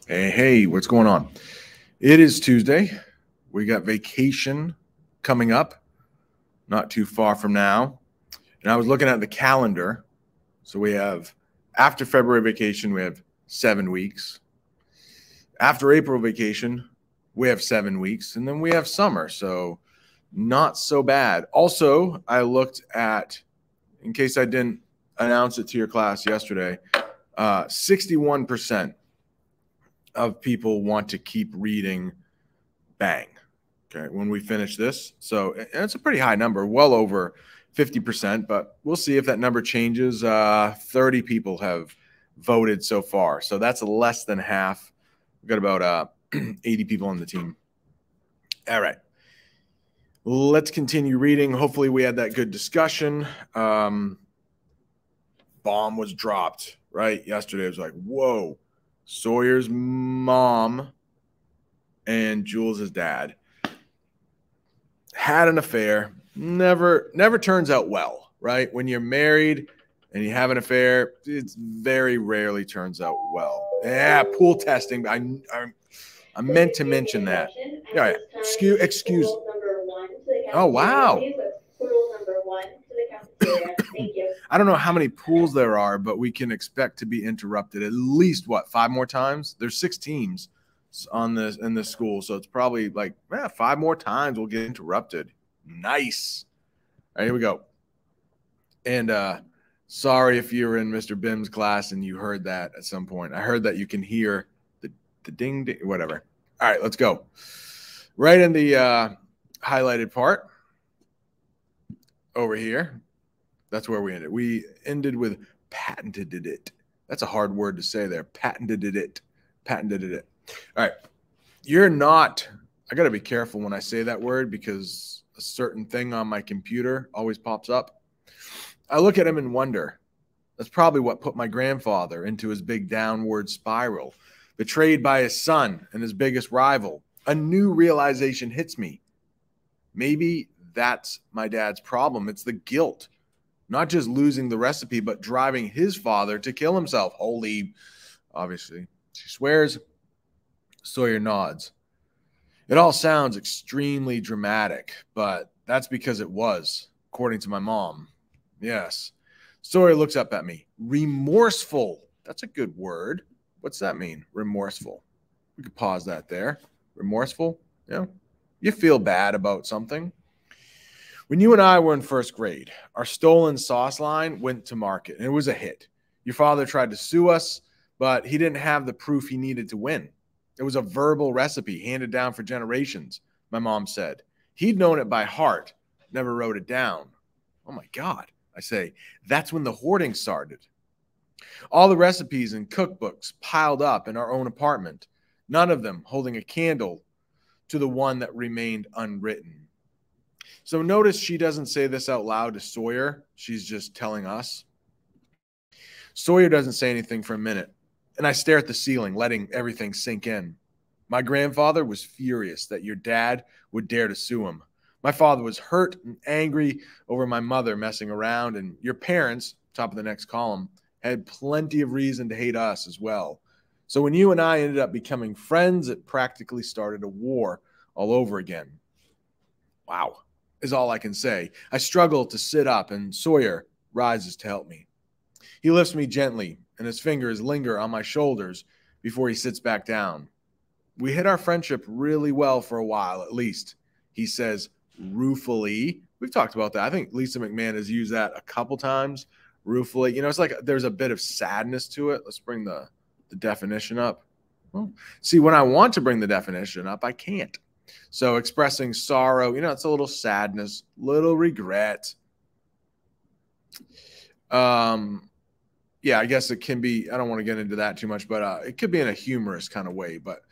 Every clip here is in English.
Hey, what's going on? It is Tuesday. We got vacation coming up, not too far from now. And I was looking at the calendar. So we have, after February vacation, we have 7 weeks. After April vacation, we have 7 weeks. And then we have summer. So not so bad. Also, I looked at, in case I didn't announce it to your class yesterday, 61% of people want to keep reading Bang. Okay, when we finish this. So it's a pretty high number, well over 50%, but we'll see if that number changes. 30 people have voted so far. So that's less than half. We've got about 80 people on the team. All right. Let's continue reading. Hopefully we had that good discussion. Bomb was dropped, right? Yesterday it was like, whoa, Sawyer's mom and Jules' dad had an affair. Never turns out well, right? When you're married and you have an affair, it very rarely turns out well. Yeah, pool testing. I meant to mention that. Yeah, excuse. Oh, wow. I don't know how many pools there are, but we can expect to be interrupted at least, 5 more times? There's 6 teams on this in this school, so it's probably like 5 more times we'll get interrupted. Nice. All right, here we go. And sorry if you were in Mr. Bim's class and you heard that at some point. I heard that you can hear the ding ding, whatever. All right, let's go. Right in the highlighted part over here. That's where we ended. We ended with patented it. That's a hard word to say there. Patented it. Patented it. All right. You're not, I got to be careful when I say that word because a certain thing on my computer always pops up. I look at him and wonder. That's probably what put my grandfather into his big downward spiral. Betrayed by his son and his biggest rival. A new realization hits me. Maybe that's my dad's problem. It's the guilt. Not just losing the recipe, but driving his father to kill himself. Holy, obviously. She swears. Sawyer nods. It all sounds extremely dramatic, but that's because it was, according to my mom. Yes. Sawyer looks up at me. Remorseful. That's a good word. What's that mean? Remorseful. We could pause that there. Remorseful? Yeah. You feel bad about something. When you and I were in first grade, our stolen sauce line went to market, and it was a hit. Your father tried to sue us, but he didn't have the proof he needed to win. It was a verbal recipe handed down for generations, my mom said. He'd known it by heart, never wrote it down. Oh, my God, I say. That's when the hoarding started. All the recipes and cookbooks piled up in our own apartment, none of them holding a candle to the one that remained unwritten. So notice she doesn't say this out loud to Sawyer. She's just telling us. Sawyer doesn't say anything for a minute, and I stare at the ceiling, letting everything sink in. My grandfather was furious that your dad would dare to sue him. My father was hurt and angry over my mother messing around, and your parents, top of the next column, had plenty of reason to hate us as well. So when you and I ended up becoming friends, it practically started a war all over again. Wow. Is all I can say. I struggle to sit up, and Sawyer rises to help me. He lifts me gently, and his fingers linger on my shoulders before he sits back down. We hit our friendship really well for a while, at least. He says ruefully. We've talked about that. I think Lisa McMahon has used that a couple times. Ruefully. You know, it's like there's a bit of sadness to it. Let's bring the definition up. Well, see, when I want to bring the definition up, I can't. So expressing sorrow, you know, it's a little sadness, little regret. Yeah, I guess it can be, I don't want to get into that too much, but it could be in a humorous kind of way. But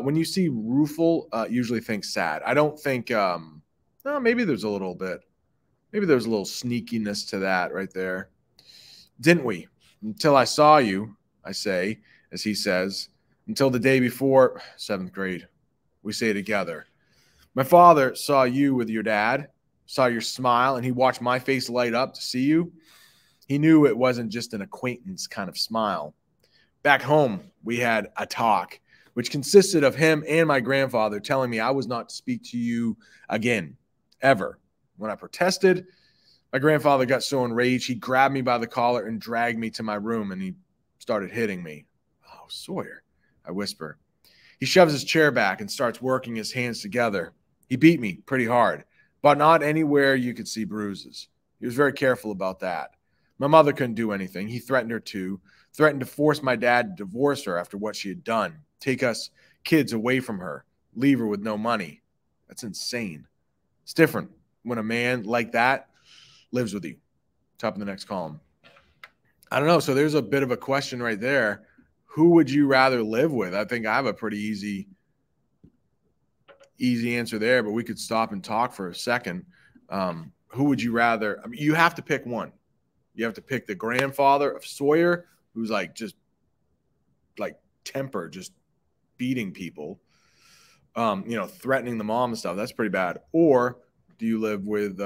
when you see rueful, usually think sad. I don't think, maybe there's a little bit. Maybe there's a little sneakiness to that right there. Didn't we? Until I saw you, I say, as he says, until the day before 7th grade. We say together. My father saw you with your dad, saw your smile, and he watched my face light up to see you. He knew it wasn't just an acquaintance kind of smile. Back home, we had a talk. which consisted of him and my grandfather telling me I was not to speak to you again, ever. When I protested, my grandfather got so enraged, he grabbed me by the collar and dragged me to my room, and he started hitting me. Oh, Sawyer, I whisper. He shoves his chair back and starts working his hands together. He beat me pretty hard, but not anywhere you could see bruises. He was very careful about that. My mother couldn't do anything. He threatened her to, threatened to force my dad to divorce her after what she had done, take us kids away from her, leave her with no money. That's insane. It's different when a man like that lives with you. Top of the next column. I don't know. So there's a bit of a question right there. Who would you rather live with? I think I have a pretty easy answer there, but we could stop and talk for a second. Who would you rather? I mean, you have to pick one. You have to pick the grandfather of Sawyer, who's like just like temper, just beating people, threatening the mom and stuff. That's pretty bad. Or do you live with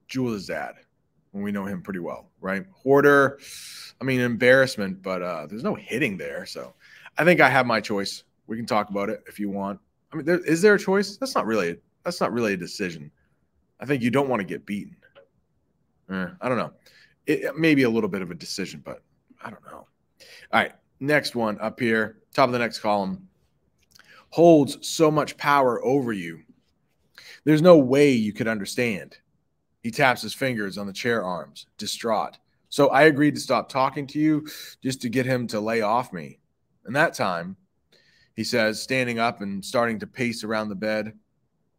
Jules' dad? When we know him pretty well, right? Hoarder, I mean, embarrassment, but there's no hitting there. So I think I have my choice. We can talk about it if you want. I mean, is there a choice? That's not really a decision. I think you don't want to get beaten. I don't know. It may be a little bit of a decision, but I don't know. All right, next one up here, top of the next column. Holds so much power over you. There's no way you could understand. He taps his fingers on the chair arms, distraught. So I agreed to stop talking to you just to get him to lay off me. And that time, he says, standing up and starting to pace around the bed,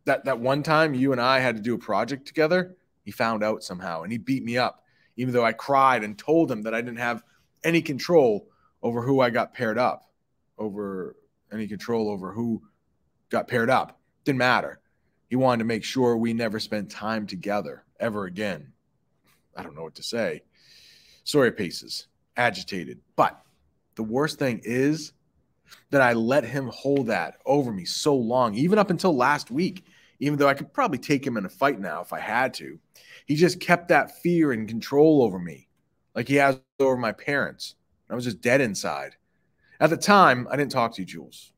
that one time you and I had to do a project together, he found out somehow, and he beat me up, even though I cried and told him that I didn't have any control over who I got paired up, over any control over who got paired up. Didn't matter. He wanted to make sure we never spent time together ever again. I don't know what to say. Sawyer paces, agitated. But the worst thing is that I let him hold that over me so long, even up until last week, even though I could probably take him in a fight now if I had to. He just kept that fear and control over me, like he has over my parents. I was just dead inside. At the time, I didn't talk to you, Jules.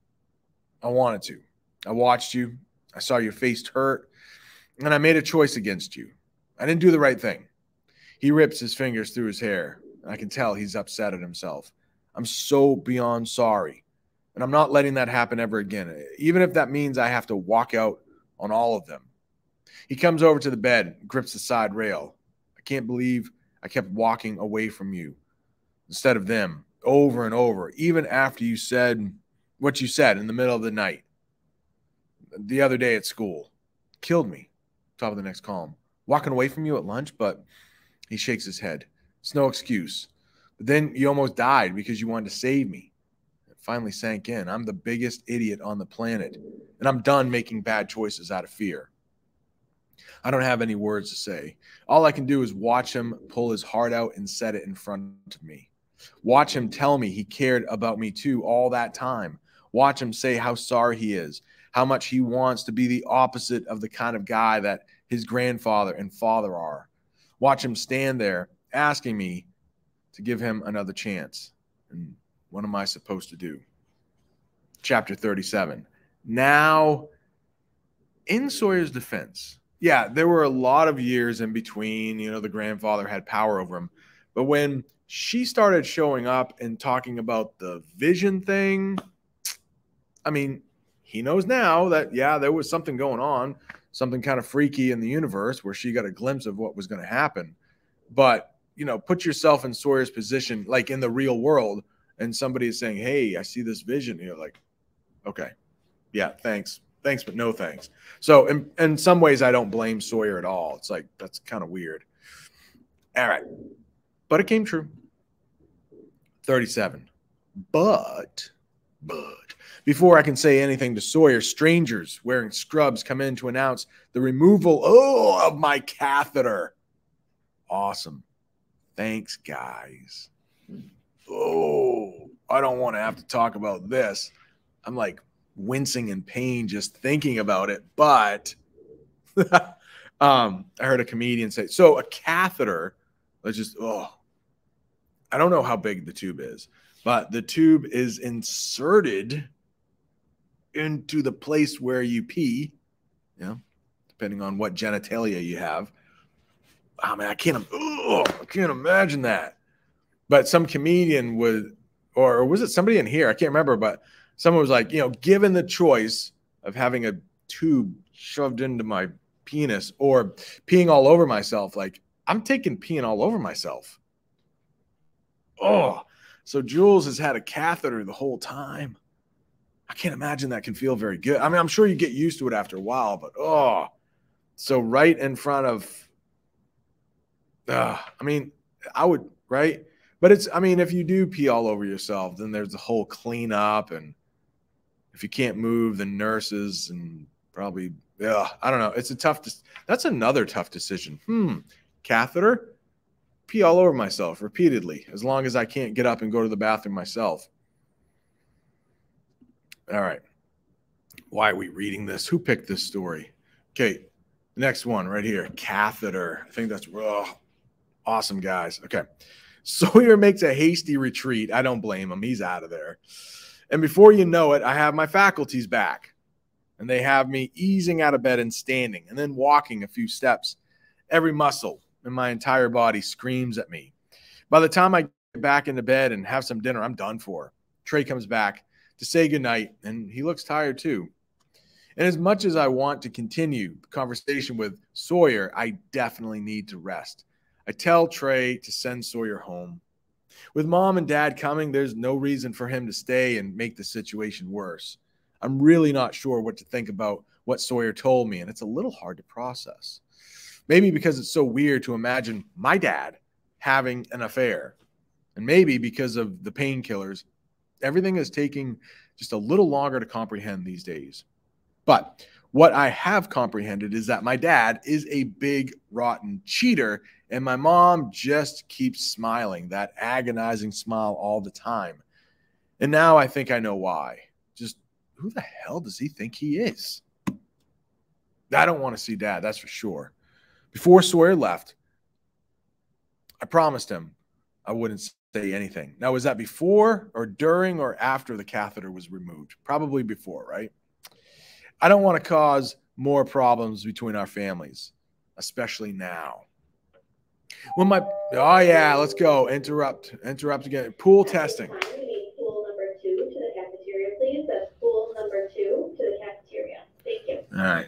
I wanted to. I watched you. I saw your face hurt, and I made a choice against you. I didn't do the right thing. He rips his fingers through his hair, and I can tell he's upset at himself. I'm so beyond sorry, and I'm not letting that happen ever again, even if that means I have to walk out on all of them. He comes over to the bed, grips the side rail. I can't believe I kept walking away from you instead of them over and over, even after you said what you said in the middle of the night. The other day at school. Killed me. Top of the next column. Walking away from you at lunch, but he shakes his head. It's no excuse. But then you almost died because you wanted to save me. It finally sank in. I'm the biggest idiot on the planet, and I'm done making bad choices out of fear. I don't have any words to say. All I can do is watch him pull his heart out and set it in front of me. Watch him tell me he cared about me too all that time. Watch him say how sorry he is, how much he wants to be the opposite of the kind of guy that his grandfather and father are. Watch him stand there asking me to give him another chance. And what am I supposed to do? Chapter 37. Now, in Sawyer's defense, yeah, there were a lot of years in between, the grandfather had power over him. But when she started showing up and talking about the vision thing, I mean, he knows now that, yeah, there was something going on, something kind of freaky in the universe where she got a glimpse of what was going to happen. But, put yourself in Sawyer's position, like in the real world, and somebody is saying, hey, I see this vision. You're like, okay, yeah, thanks. Thanks, but no thanks. So in some ways, I don't blame Sawyer at all. It's like, that's kind of weird. All right. But it came true. 37. But before I can say anything to Sawyer, strangers wearing scrubs come in to announce the removal of my catheter. Awesome. Thanks, guys. Oh, I don't want to have to talk about this. I'm like wincing in pain just thinking about it. But I heard a comedian say, so a catheter, I don't know how big the tube is, but the tube is inserted into the place where you pee, you know, depending on what genitalia you have. I mean, I can't imagine that. But some comedian would, or was it somebody in here? I can't remember, but someone was like, given the choice of having a tube shoved into my penis or peeing all over myself, like I'm taking peeing all over myself. Oh, so Jules has had a catheter the whole time. I can't imagine that can feel very good. I mean, I'm sure you get used to it after a while, but so right in front of, I mean, I would, right? But if you do pee all over yourself, then there's the whole cleanup. And if you can't move, the nurses and probably, I don't know. That's another tough decision. Catheter, pee all over myself repeatedly, as long as I can't get up and go to the bathroom myself. All right. Why are we reading this? Who picked this story? Okay. Next one right here. Catheter. I think that's awesome, guys. Okay. Sawyer makes a hasty retreat. I don't blame him. He's out of there. And before you know it, I have my faculties back. And they have me easing out of bed and standing and then walking a few steps. Every muscle in my entire body screams at me. By the time I get back into bed and have some dinner, I'm done for. Trey comes back to say goodnight, and he looks tired too. And as much as I want to continue the conversation with Sawyer, I definitely need to rest. I tell Trey to send Sawyer home. With Mom and Dad coming, there's no reason for him to stay and make the situation worse. I'm really not sure what to think about what Sawyer told me, and it's a little hard to process. Maybe because it's so weird to imagine my dad having an affair. And maybe because of the painkillers, everything is taking just a little longer to comprehend these days. But what I have comprehended is that my dad is a big, rotten cheater, and my mom just keeps smiling, that agonizing smile all the time. And now I think I know why. Just who the hell does he think he is? I don't want to see Dad, that's for sure. Before Sawyer left, I promised him I wouldn't say anything. Now, was that before or during or after the catheter was removed? Probably before, right? I don't want to cause more problems between our families, especially now. Let's go. Interrupt again. Pool testing. Pool number 2 to the cafeteria, please. That's pool number 2 to the cafeteria. Thank you. All right.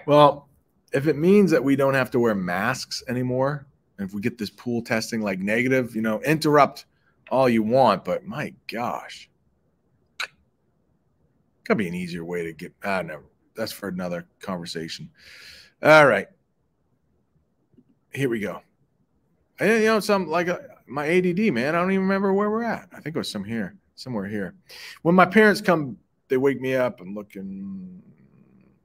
Well, if it means that we don't have to wear masks anymore, and if we get this pool testing like negative, interrupt all you want, but my gosh. Gotta be an easier way to get, no, that's for another conversation. All right. Here we go. And, some like my ADD, man. I don't even remember where we're at. I think it was somewhere here. When my parents come, they wake me up and looking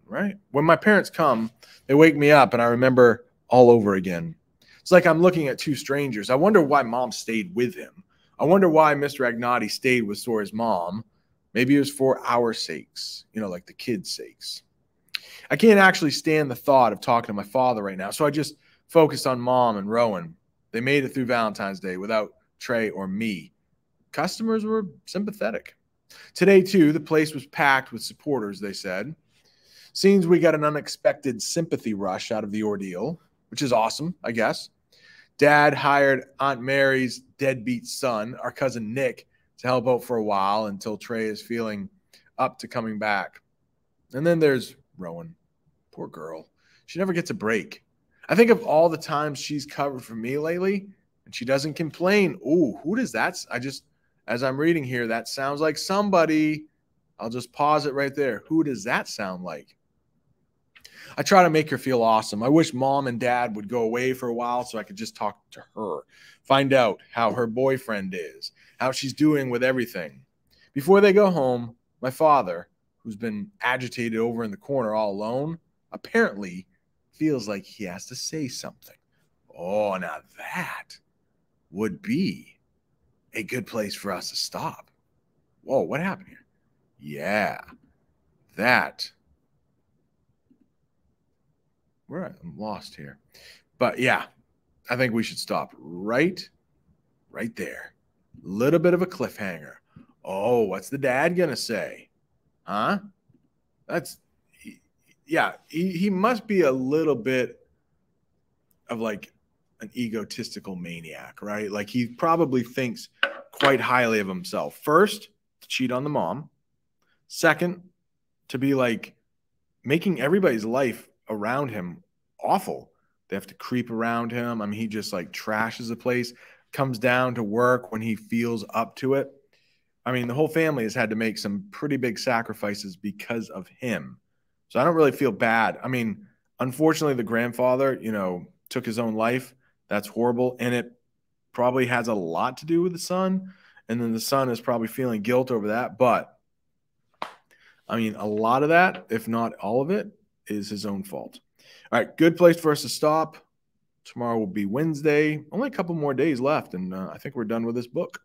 right. When my parents come, they wake me up and I remember all over again. It's like I'm looking at two strangers. I wonder why Mom stayed with him. I wonder why Mr. Agnotti stayed with Sawyer's mom. Maybe it was for our sakes, like the kids' sakes. I can't actually stand the thought of talking to my father right now, so I just focused on Mom and Rowan. They made it through Valentine's Day without Trey or me. Customers were sympathetic. Today, too, the place was packed with supporters, they said. Seems we got an unexpected sympathy rush out of the ordeal, which is awesome, I guess. Dad hired Aunt Mary's deadbeat son, our cousin Nick, to help out for a while until Trey is feeling up to coming back. And then there's Rowan. Poor girl. She never gets a break. I think of all the times she's covered for me lately, and she doesn't complain. Ooh, who does that? As I'm reading here, that sounds like somebody. I'll just pause it right there. Who does that sound like? I try to make her feel awesome. I wish Mom and Dad would go away for a while so I could just talk to her, find out how her boyfriend is, how she's doing with everything. Before they go home, my father, who's been agitated over in the corner all alone, apparently feels like he has to say something. Oh, now that would be a good place for us to stop. Whoa, what happened here? Yeah, that. I'm lost here. But yeah, I think we should stop right there. Little bit of a cliffhanger. Oh, what's the dad gonna say? Huh? He must be a little bit of like an egotistical maniac, right? Like he probably thinks quite highly of himself. First, to cheat on the mom. Second, to be like making everybody's life around him awful. They have to creep around him. I mean, he just like trashes the place, comes down to work when he feels up to it. I mean, the whole family has had to make some pretty big sacrifices because of him. So I don't really feel bad. I mean, unfortunately, the grandfather, took his own life. That's horrible. And it probably has a lot to do with the son. And then the son is probably feeling guilt over that. But I mean, a lot of that, if not all of it, is his own fault. All right, good place for us to stop. Tomorrow will be Wednesday. Only a couple more days left, and I think we're done with this book.